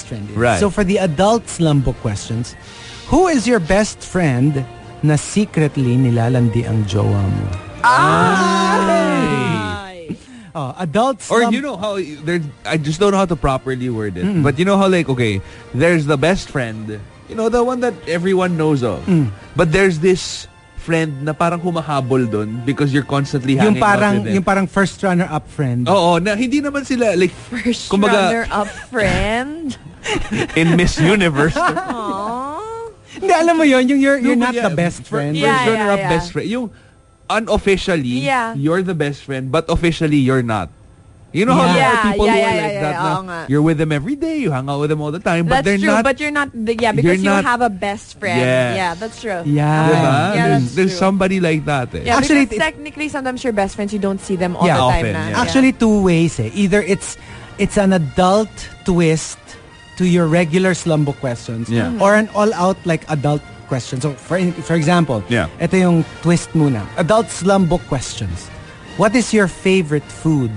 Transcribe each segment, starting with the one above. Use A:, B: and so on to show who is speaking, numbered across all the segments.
A: best friend is.
B: Right.
A: So for the adult slum book questions, who is your best friend na secretly nilalandi ang jowa mo? Adult slum...
B: Or you know how I just don't know how to properly word it. But you know how like, okay, there's the best friend, you know, the one that everyone knows of. But there's this friend na parang humahabol dun because you're constantly hanging out with them.
A: Yung parang first runner-up friend.
B: Oo, na hindi naman sila like
C: First
B: kumbaga,
C: runner-up friend.
B: in Miss Universe.
C: Aww.
A: Hindi, alam mo yun, yung you're not the best friend.
B: First runner-up best friend. Yung unofficially, you're the best friend, but officially, you're not. You know how there are people who are like that na you're with them every day, you hang out with them all the time, but
C: that's
B: they're
C: true,
B: not.
C: but you're not, because you have a best friend.
B: Yes.
C: Yeah, that's true.
A: Yeah.
B: Diba?
C: That's
B: there's
C: true.
B: somebody like that. Eh.
C: Yeah,
A: Actually,
C: because technically, sometimes your best friends, you don't see them all the
B: often,
C: time. Na.
B: yeah.
A: Actually, two ways. Either it's an adult twist to your regular slumbook questions, or an all-out like adult question. So, for example, ito yung twist muna. Adult slumbook questions. What is your favorite food?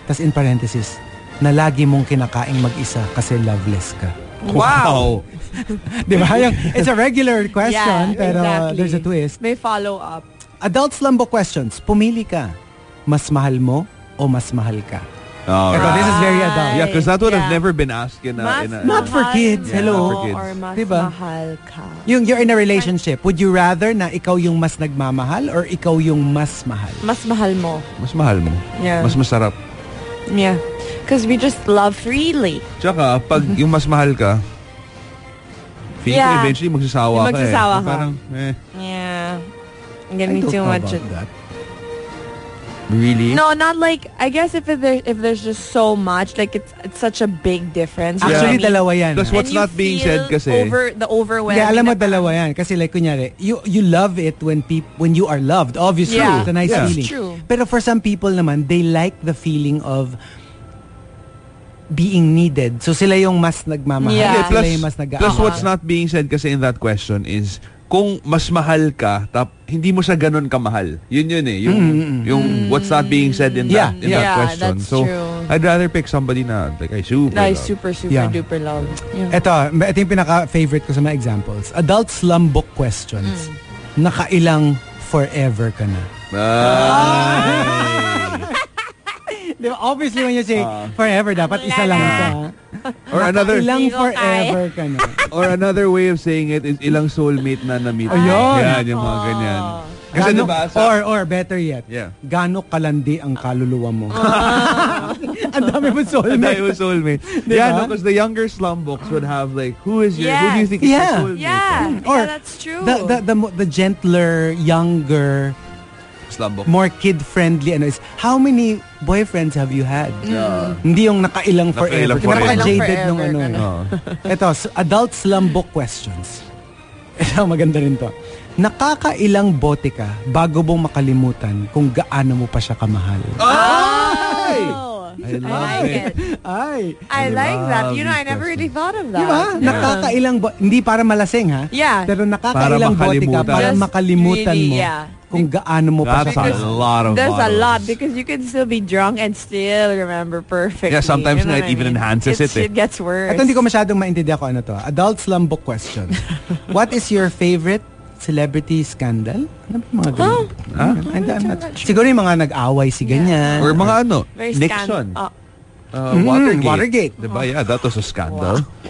A: Tas in parenthesis, na lagi mong kinakaing mag-isa kasi loveless ka.
B: Wow!
A: Diba? It's a regular question, pero
C: exactly.
A: there's a twist.
C: May follow-up.
A: Adult slumbook questions. Pumili ka. Mas mahal mo o mas mahal ka?
B: Oh,
A: Ito, this is very adult.
B: Yeah, because that would have never been asked in a
A: not for kids. Hello.
B: Not for kids.
C: Or mas
A: diba?
C: mahal ka.
A: You're in a relationship. Would you rather na ikaw yung mas nagmamahal or ikaw yung mas mahal?
C: Mas mahal mo.
B: Mas mahal mo.
C: Yeah.
B: Mas masarap.
C: Yeah. Because we just love freely.
B: Tsaka, pag yung mas mahal ka, feeling ko eventually magsasawa ka eh.
C: ka.
B: Parang,
C: Yeah. I'm getting too much.
A: That.
B: Really?
C: No, not like, I guess if there's just so much, like it's such a big difference.
A: Actually, dalawa yan.
B: Plus what's not being said kasi.
C: The overwhelming.
A: Yeah, alam mo dalawa yan. Kasi like, kunyari, you love it when you are loved. Obviously, it's a nice feeling.
C: That's true.
A: Pero for some people naman, they like the feeling of being needed. So sila yung mas nagmamahal.
C: Yeah.
A: Sila yung mas nag-aaway.
B: Plus what's not being said kasi in that question is, kung mas mahal ka, hindi mo siya ganun kamahal. Yun eh. Yung what's not being said in that question.
C: That's
B: so,
C: true.
B: I'd rather pick somebody na like I super
C: I
B: love.
C: super duper love. Yeah.
A: Ito yung pinaka-favorite ko sa mga examples. Adult slumbook questions. Nakailang forever ka na. Diba? Obviously, when you say forever, dapat isa lang siya.
B: Or another
A: Ilang forever ka na.
B: Or another way of saying it is ilang soulmate na na-meet.
A: Ayun.
B: Yan, yung mga ganyan. Kasi diba,
A: or better yet, gaano kalandi ang kaluluwa mo? Ang dami mo soulmate.
B: Diba? Yeah, because the younger slum books would have like, who do you think is your soulmate?
C: Yeah,
A: or
C: that's true.
A: The gentler, younger,
B: slum book.
A: more kid-friendly is, how many boyfriends have you had?
B: Yeah.
A: Hindi yung nakailang forever. Naka-jaded nung
C: forever.
A: Ito, adult slum book questions. Ito, maganda rin to. Nakakailang bote ka bago mong makalimutan kung gaano mo pa siya kamahal?
B: I love it.
C: I like that. You know, I never really thought of that.
A: Diba? Nakakailang hindi para malasing ha?
C: Yeah.
A: Pero nakakailang bote ka para makalimutan mo kung gaano mo pa siya kamahal.
C: There's a lot because you can still be drunk and still remember perfectly.
B: Yeah, sometimes it even enhances it.
C: It gets worse.
A: Ito hindi ko masyadong maintindihan ko ano to. Adult slum book question. What is your favorite celebrity scandal? Ano ba mga ganun? Siguro yung mga nag-away si ganyan.
B: Or mga
C: Very
B: Nixon.
C: Watergate.
B: Watergate. Diba? Yeah, that was a scandal. Wow.